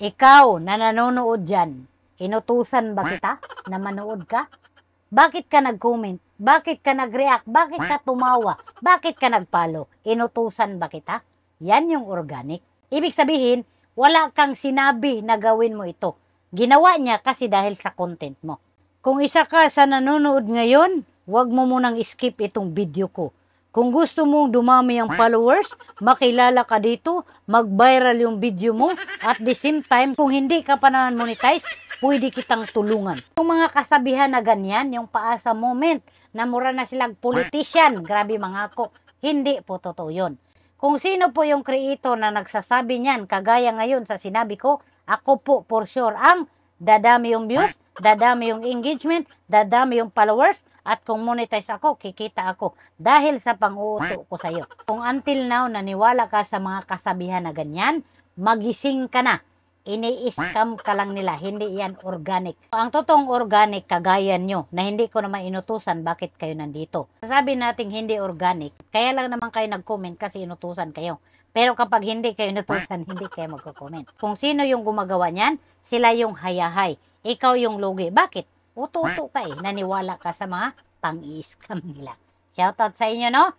Ikaw na nanonood dyan, inutusan ba kita na manood ka? Bakit ka nag-comment? Bakit ka nag-react? Bakit ka tumawa? Bakit ka nag-follow? Inutusan ba kita? Yan yung organic. Ibig sabihin, wala kang sinabi na gawin mo ito. Ginawa niya kasi dahil sa content mo. Kung isa ka sa nanonood ngayon, huwag mo munang skip itong video ko. Kung gusto mong dumami ang followers, makilala ka dito, mag-viral yung video mo, at the same time, kung hindi ka pa naman monetize, pwede kitang tulungan. Yung mga kasabihan na ganyan, yung paasa moment, na mura na silang politician, grabe mga ako, hindi po totoo yun. Kung sino po yung creator na nagsasabi niyan, kagaya ngayon sa sinabi ko, ako po for sure ang dadami yung views, dadami yung engagement, dadami yung followers, at kung monetize ako, kikita ako dahil sa pang-uuto ko sa'yo. Kung until now, naniwala ka sa mga kasabihan na ganyan, magising ka na. Ini-scam ka lang nila, hindi yan organic. Ang totoong organic, kagaya nyo, na hindi ko naman inutusan bakit kayo nandito. Sasabi natin hindi organic, kaya lang naman kayo nag-comment kasi inutusan kayo. Pero kapag hindi kayo inutusan, hindi kayo magko-comment. Kung sino yung gumagawa niyan, sila yung hayahay. Ikaw yung lugi. Bakit? Uto-uto ka naniwala ka sa mga pang-i-scam nila. Shoutout sa inyo, no?